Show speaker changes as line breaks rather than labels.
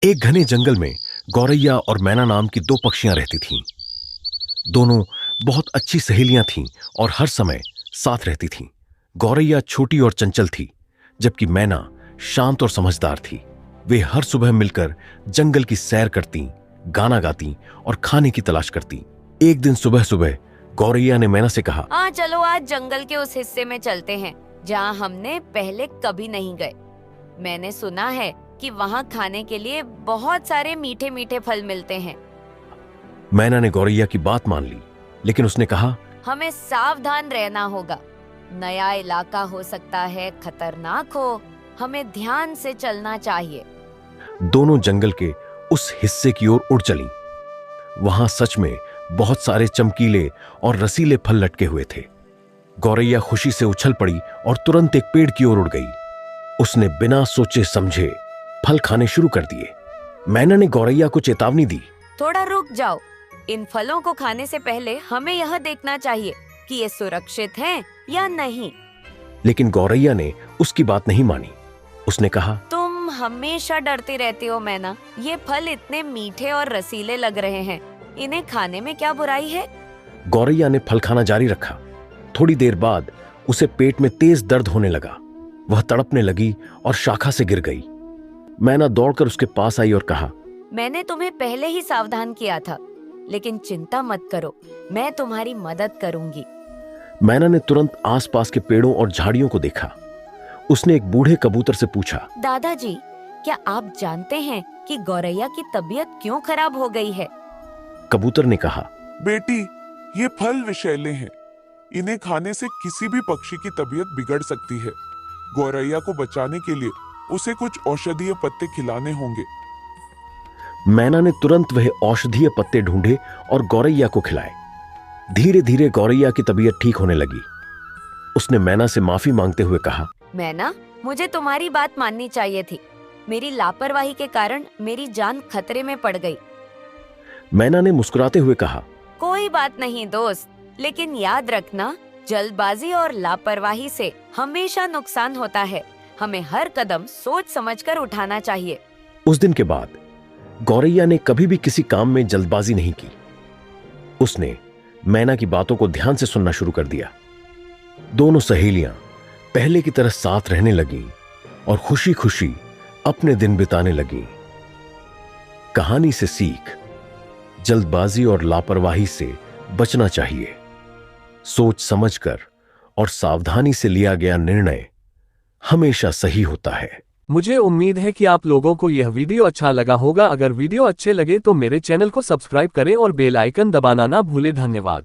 एक घने जंगल में गौरैया और मैना नाम की दो पक्षियां रहती थीं। दोनों बहुत अच्छी सहेलियां थीं और हर समय साथ रहती थीं। गौरैया छोटी और चंचल थी, जबकि मैना शांत और समझदार थी। वे हर सुबह मिलकर जंगल की सैर करती, गाना गाती और खाने की तलाश करती। एक दिन सुबह सुबह गौरैया ने मैना से कहा,
हाँ चलो आज जंगल के उस हिस्से में चलते हैं जहाँ हमने पहले कभी नहीं गए। मैंने सुना है कि वहाँ खाने के लिए बहुत सारे मीठे मीठे फल मिलते हैं।
मैना ने गौरैया की बात मान ली, लेकिन उसने कहा,
हमें सावधान रहना होगा। नया इलाका हो सकता है, खतरनाक हो, हमें ध्यान से चलना चाहिए।
दोनों जंगल के उस हिस्से की ओर उड़ चलीं। वहां सच में बहुत सारे चमकीले और रसीले फल लटके हुए थे। गौरैया खुशी से उछल पड़ी और तुरंत एक पेड़ की ओर उड़ गई। उसने बिना सोचे समझे फल खाने शुरू कर दिए। मैना ने गौरैया को चेतावनी दी,
थोड़ा रुक जाओ। इन फलों को खाने से पहले हमें यह देखना चाहिए कि ये सुरक्षित हैं या नहीं।
लेकिन गौरैया ने उसकी बात नहीं मानी। उसने कहा,
तुम हमेशा डरती रहती हो मैना। ये फल इतने मीठे और रसीले लग रहे हैं, इन्हें खाने में क्या बुराई है?
गौरैया ने फल खाना जारी रखा। थोड़ी देर बाद उसे पेट में तेज दर्द होने लगा। वह तड़पने लगी और शाखा से गिर गई। मैना दौड़कर उसके पास आई और कहा,
मैंने तुम्हें पहले ही सावधान किया था, लेकिन चिंता मत करो, मैं तुम्हारी मदद करूंगी।
मैना ने तुरंत आसपास के पेड़ों और झाड़ियों को देखा। उसने एक बूढ़े कबूतर से पूछा,
दादाजी, क्या आप जानते हैं कि गौरैया की तबीयत क्यों खराब हो गई है?
कबूतर ने कहा,
बेटी, ये फल विषैले हैं। इन्हें खाने से किसी भी पक्षी की तबीयत बिगड़ सकती है। गौरैया को बचाने के लिए उसे कुछ औषधीय पत्ते खिलाने होंगे।
मैना ने तुरंत वह औषधीय पत्ते ढूंढे और गौरैया को खिलाए। धीरे धीरे गौरैया की तबीयत ठीक होने लगी। उसने मैना से माफी मांगते हुए कहा,
मैना, मुझे तुम्हारी बात माननी चाहिए थी। मेरी लापरवाही के कारण मेरी जान खतरे में पड़ गई।
मैना ने मुस्कुराते हुए कहा,
कोई बात नहीं दोस्त, लेकिन याद रखना, जल्दबाजी और लापरवाही से हमेशा नुकसान होता है। हमें हर कदम सोच समझकर उठाना चाहिए।
उस दिन के बाद गौरैया ने कभी भी किसी काम में जल्दबाजी नहीं की। उसने मैना की बातों को ध्यान से सुनना शुरू कर दिया। दोनों सहेलियां पहले की तरह साथ रहने लगीं और खुशी खुशी अपने दिन बिताने लगीं। कहानी से सीख, जल्दबाजी और लापरवाही से बचना चाहिए। सोच समझकर और सावधानी से लिया गया निर्णय हमेशा सही होता है।
मुझे उम्मीद है कि आप लोगों को यह वीडियो अच्छा लगा होगा। अगर वीडियो अच्छे लगे तो मेरे चैनल को सब्सक्राइब करें और बेल आइकन दबाना ना भूलें। धन्यवाद।